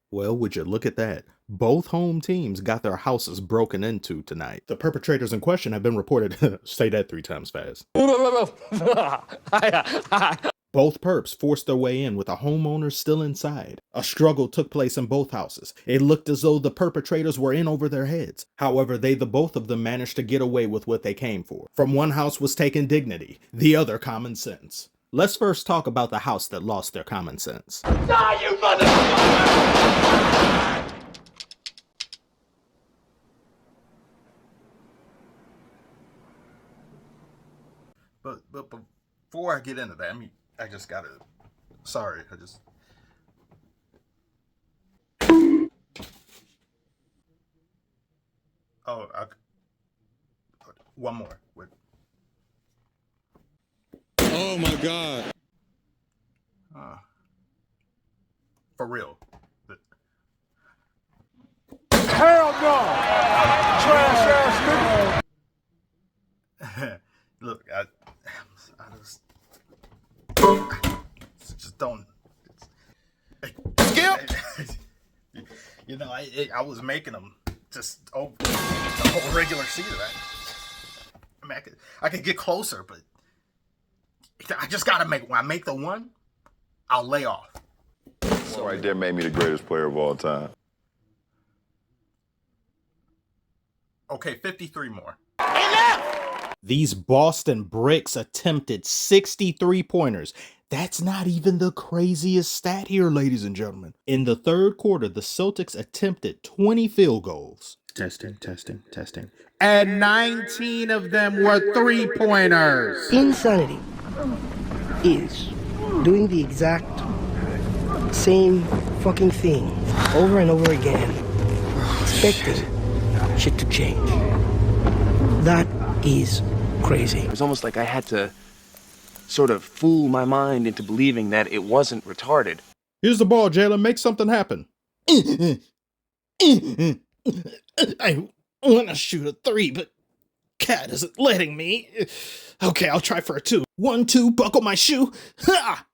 Well, would you look at that? Both home teams got their houses broken into tonight. The perpetrators in question have been reported. Say that 3 times fast. Both perps forced their way in with the homeowners still inside. A struggle took place in both houses. It looked as though the perpetrators were in over their heads. However, the both of them managed to get away with what they came for. From one house was taken dignity, the other common sense. Let's first talk about the house that lost their common sense. Die, you motherfucker! But before I get into that, I just gotta. Sorry, I just. Oh, one more. Wait. Oh my God. For real. Hell no! Trash ass nigga! Look, I just don't. Skip! You know, I was making them just over the whole regular season. I could get closer, but I just gotta make. When I make the one, I'll lay off. That right there made me the greatest player of all time. Okay, 53 more. Enough! These Boston Bricks attempted 63 pointers. That's not even the craziest stat here, ladies and gentlemen. In the third quarter, the Celtics attempted 20 field goals. Testing. And 19 of them were 3-pointers. Insanity is doing the exact same fucking thing over and over again, expecting shit to change. That is crazy. It was almost like I had to sort of fool my mind into believing that it wasn't retarded. Here's the ball, Jalen. Make something happen. I want to shoot a 3, but Cat isn't letting me. Okay, I'll try for a 2. 1, 2, buckle my shoe. Ha!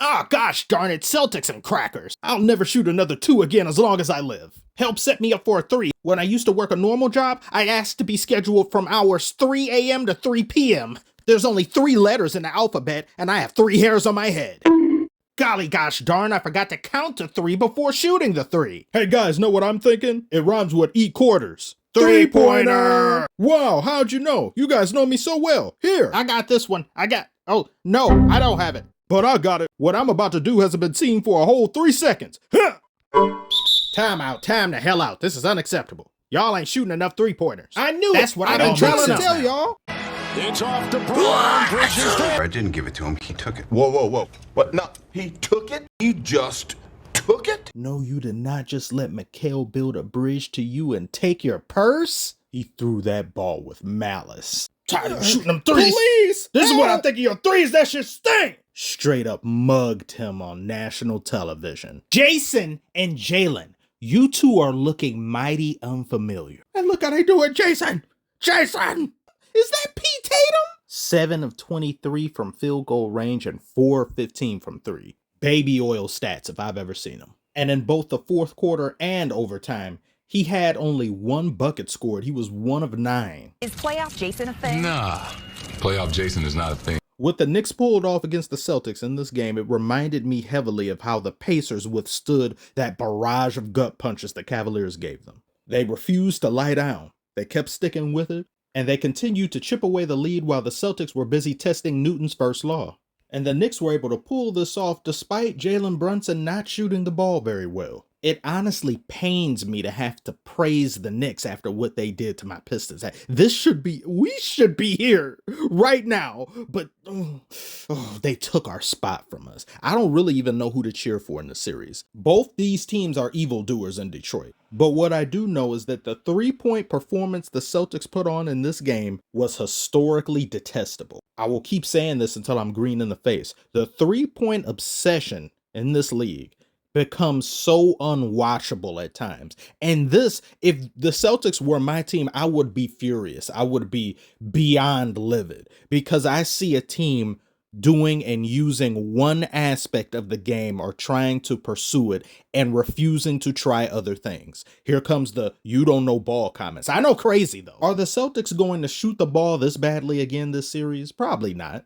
Ah, gosh darn it, Celtics and crackers. I'll never shoot another 2 again as long as I live. Help set me up for a 3. When I used to work a normal job, I asked to be scheduled from hours 3 a.m. to 3 p.m. There's only 3 letters in the alphabet, and I have 3 hairs on my head. Golly gosh darn, I forgot to count to 3 before shooting the 3. Hey guys, know what I'm thinking? It rhymes with eat quarters. 3-pointer! Wow, how'd you know? You guys know me so well. Here, I got this one. Oh, no, I don't have it. But I got it. What I'm about to do hasn't been seen for a whole 3 seconds. Huh! Time out, time the hell out. This is unacceptable. Y'all ain't shooting enough 3-pointers. I knew it. That's what I've been trying to tell y'all. It's off to Brown. Bridges there. I didn't give it to him. He took it. Whoa. What? No, he took it? He just took it? No, you did not just let Mikhail build a bridge to you and take your purse. He threw that ball with malice. Tired of shooting them 3s. Please! This is what I think of your 3s. That shit stink. Straight up mugged him on national television. Jason and Jalen, you two are looking mighty unfamiliar. And look how they do it, Jason! Jason! Is that Pete Tatum? 7 of 23 from field goal range and 4 of 15 from 3. Baby oil stats if I've ever seen them. And in both the fourth quarter and overtime, he had only 1 bucket scored. He was 1 of 9. Is playoff Jason a thing? Nah, playoff Jason is not a thing. With the Knicks pulled off against the Celtics in this game, it reminded me heavily of how the Pacers withstood that barrage of gut punches the Cavaliers gave them. They refused to lie down. They kept sticking with it, and they continued to chip away the lead while the Celtics were busy testing Newton's first law. And the Knicks were able to pull this off despite Jalen Brunson not shooting the ball very well. It honestly pains me to have to praise the Knicks after what they did to my Pistons. We should be here right now, but they took our spot from us. I don't really even know who to cheer for in the series. Both these teams are evildoers in Detroit. But what I do know is that the 3-point performance the Celtics put on in this game was historically detestable. I will keep saying this until I'm green in the face. The 3-point obsession in this league becomes so unwatchable at times. And this, if the Celtics were my team, I would be furious. I would be beyond livid because I see a team doing and using one aspect of the game or trying to pursue it and refusing to try other things. Here comes the "you don't know ball" comments. I know, crazy though. Are the Celtics going to shoot the ball this badly again this series? Probably not.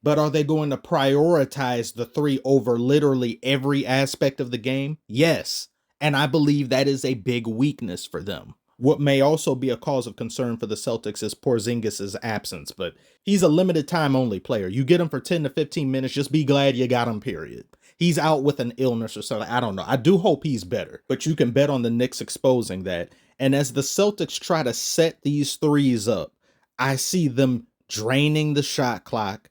But are they going to prioritize the three over literally every aspect of the game? Yes. And I believe that is a big weakness for them. What may also be a cause of concern for the Celtics is Porzingis' absence, but he's a limited time only player. You get him for 10 to 15 minutes, just be glad you got him, period. He's out with an illness or something. I don't know. I do hope he's better, but you can bet on the Knicks exposing that. And as the Celtics try to set these threes up, I see them draining the shot clock.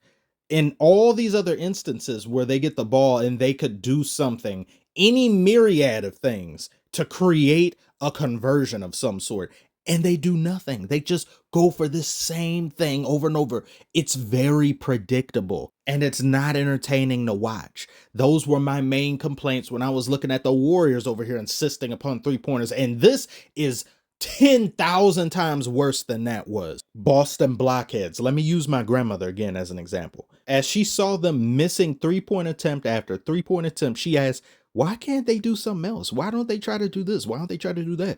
In all these other instances where they get the ball and they could do something, any myriad of things to create a conversion of some sort, and they do nothing. They just go for this same thing over and over. It's very predictable and it's not entertaining to watch. Those were my main complaints when I was looking at the Warriors over here insisting upon 3-pointers, and this is 10,000 times worse than that was. Boston blockheads. Let me use my grandmother again as an example. As she saw them missing 3-point attempt after 3-point attempt, she asked, why can't they do something else? Why don't they try to do this? Why don't they try to do that?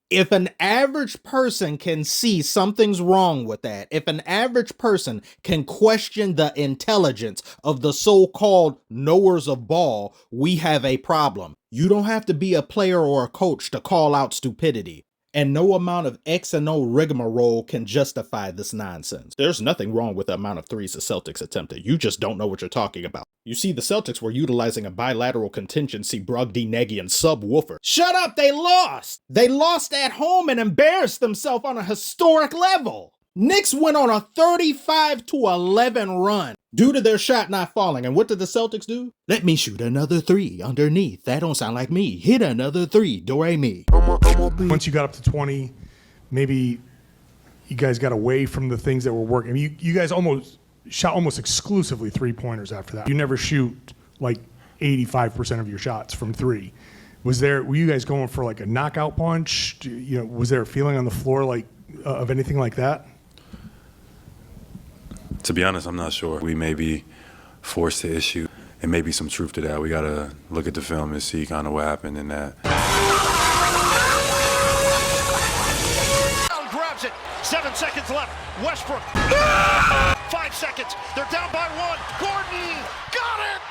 If an average person can see something's wrong with that, if an average person can question the intelligence of the so-called knowers of ball, we have a problem. You don't have to be a player or a coach to call out stupidity. And no amount of X and O rigmarole can justify this nonsense. There's nothing wrong with the amount of threes the Celtics attempted. You just don't know what you're talking about. You see, the Celtics were utilizing a bilateral contingency Brogdon-Nagy subwoofer. Shut up, they lost! They lost at home and embarrassed themselves on a historic level. Knicks went on a 35-11 run due to their shot not falling. And what did the Celtics do? Let me shoot another three underneath. That don't sound like me. Hit another three. Do-re-mi. Once you got up to 20, maybe you guys got away from the things that were working. I mean, you guys shot almost exclusively 3-pointers after that. You never shoot like 85% of your shots from three. Were you guys going for like a knockout punch? Was there a feeling on the floor like of anything like that? To be honest, I'm not sure. We may be forced to issue, and maybe some truth to that. We got to look at the film and see kind of what happened in that. Grabs it. 7 seconds left. Westbrook. 5 seconds. They're down by 1. Gordon got it.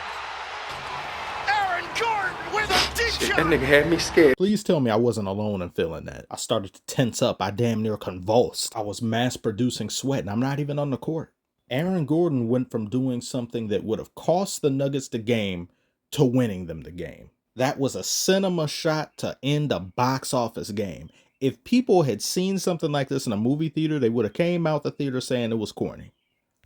Aaron Gordon with a deep shot. That nigga had me scared. Please tell me I wasn't alone in feeling that. I started to tense up. I damn near convulsed. I was mass producing sweat, and I'm not even on the court. Aaron Gordon went from doing something that would have cost the Nuggets the game to winning them the game. That was a cinema shot to end a box office game. If people had seen something like this in a movie theater, they would have came out the theater saying it was corny.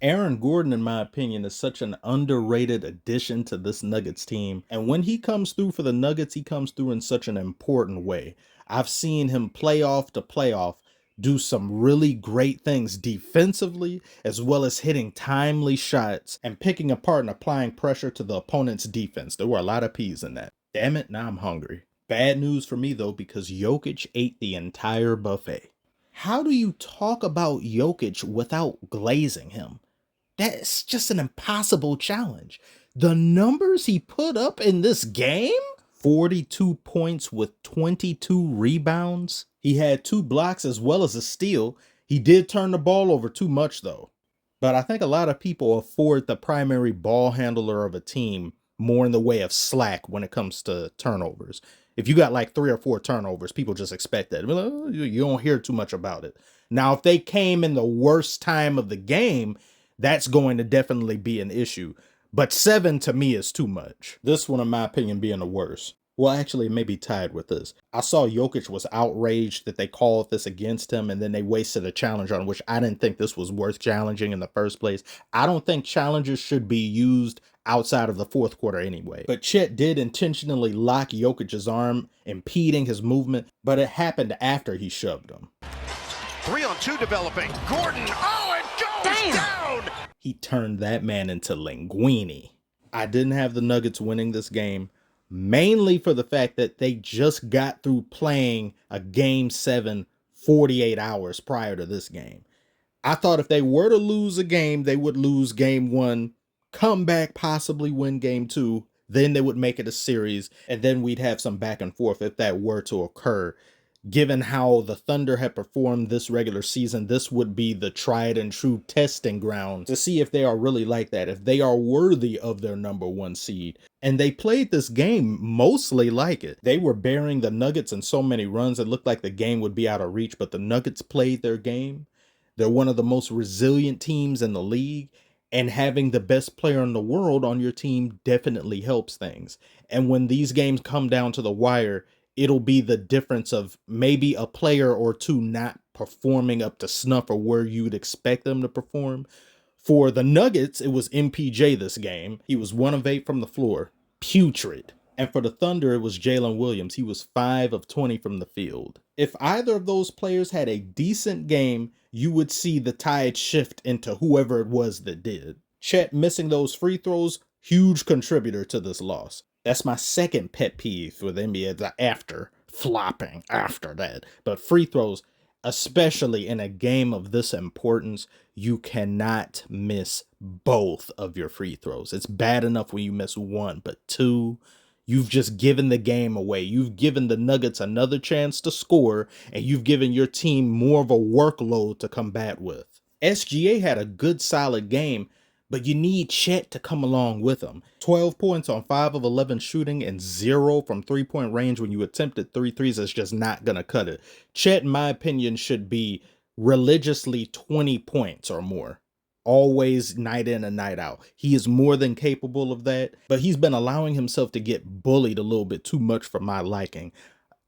Aaron Gordon, in my opinion, is such an underrated addition to this Nuggets team. And when he comes through for the Nuggets, he comes through in such an important way. I've seen him playoff to playoff do some really great things defensively, as well as hitting timely shots and picking apart and applying pressure to the opponent's defense. There were a lot of P's in that. Damn it, now I'm hungry. Bad news for me, though, because Jokic ate the entire buffet. How do you talk about Jokic without glazing him? That's just an impossible challenge. The numbers he put up in this game? 42 points with 22 rebounds. He had 2 blocks as well as a steal. He did turn the ball over too much, though. But I think a lot of people afford the primary ball handler of a team more in the way of slack when it comes to turnovers. If you got like 3 or 4 turnovers, people just expect that. You don't hear too much about it. Now, if they came in the worst time of the game, that's going to definitely be an issue. But 7 to me is too much. This one, in my opinion, being the worst. Well, actually, it may be tied with this. I saw Jokic was outraged that they called this against him, and then they wasted a challenge on which I didn't think this was worth challenging in the first place. I don't think challenges should be used outside of the fourth quarter anyway. But Chet did intentionally lock Jokic's arm, impeding his movement, but it happened after he shoved him. 3-on-2 developing. Gordon, it goes down! He turned that man into linguine. I didn't have the Nuggets winning this game, mainly for the fact that they just got through playing a Game 7 48 hours prior to this game. I thought if they were to lose a game, they would lose Game 1 come back, possibly win game 2, then they would make it a series, and then we'd have some back and forth if that were to occur. Given how the Thunder had performed this regular season, this would be the tried and true testing ground to see if they are really like that, if they are worthy of their #1 seed. And they played this game mostly like it. They were bearing the Nuggets in so many runs, it looked like the game would be out of reach, but the Nuggets played their game. They're one of the most resilient teams in the league, and having the best player in the world on your team definitely helps things. And when these games come down to the wire, it'll be the difference of maybe a player or two not performing up to snuff or where you'd expect them to perform. For the Nuggets, it was MPJ this game. He was 1 of 8 from the floor. Putrid. And for the Thunder, it was Jalen Williams. He was 5 of 20 from the field. If either of those players had a decent game, you would see the tide shift into whoever it was that did. Chet missing those free throws, huge contributor to this loss. That's my second pet peeve with NBA, the after flopping after that. But free throws, especially in a game of this importance, you cannot miss both of your free throws. It's bad enough when you miss 1, but 2, you've just given the game away. You've given the Nuggets another chance to score, and you've given your team more of a workload to combat with. SGA had a good, solid game, but you need Chet to come along with him. 12 points on 5 of 11 shooting and 0 from three-point range when you attempted 3 threes is just not going to cut it. Chet, in my opinion, should be religiously 20 points or more. Always night in and night out. He is more than capable of that, but he's been allowing himself to get bullied a little bit too much for my liking.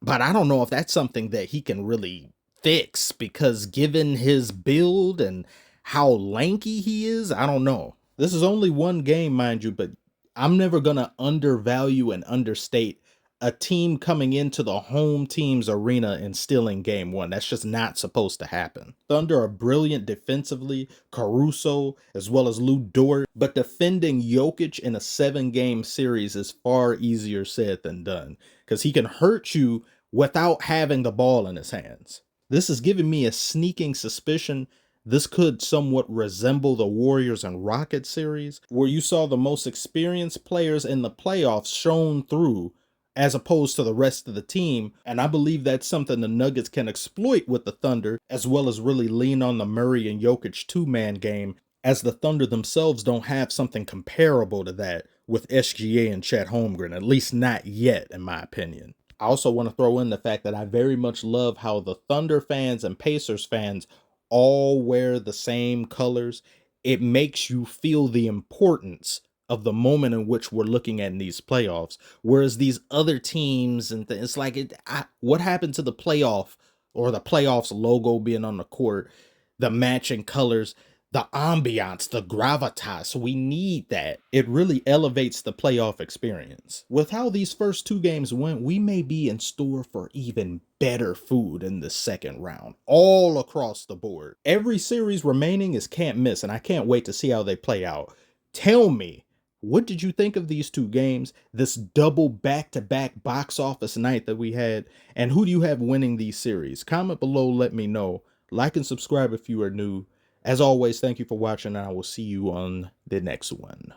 But I don't know if that's something that he can really fix, because given his build and how lanky he is, I don't know. This is only one game, mind you, but I'm never going to undervalue and understate a team coming into the home team's arena and stealing game 1. That's just not supposed to happen. Thunder are brilliant defensively, Caruso, as well as Lou Dort, but defending Jokic in a 7-game series is far easier said than done, because he can hurt you without having the ball in his hands. This is giving me a sneaking suspicion this could somewhat resemble the Warriors and Rockets series, where you saw the most experienced players in the playoffs shown through as opposed to the rest of the team. And I believe that's something the Nuggets can exploit with the Thunder, as well as really lean on the Murray and Jokic 2-man game, as the Thunder themselves don't have something comparable to that with SGA and Chet Holmgren, at least not yet, in my opinion. I also want to throw in the fact that I very much love how the Thunder fans and Pacers fans all wear the same colors. It makes you feel the importance of the moment in which we're looking at in these playoffs. Whereas these other teams, and it's like, what happened to the playoff or the playoffs logo being on the court, the matching colors, the ambiance, the gravitas? We need that. It really elevates the playoff experience. With how these first 2 games went, we may be in store for even better food in the second round, all across the board. Every series remaining is can't miss, and I can't wait to see how they play out. Tell me, what did you think of these 2 games, this double back-to-back box office night that we had, and who do you have winning these series? Comment below, let me know. Like and subscribe if you are new. As always, thank you for watching, and I will see you on the next one.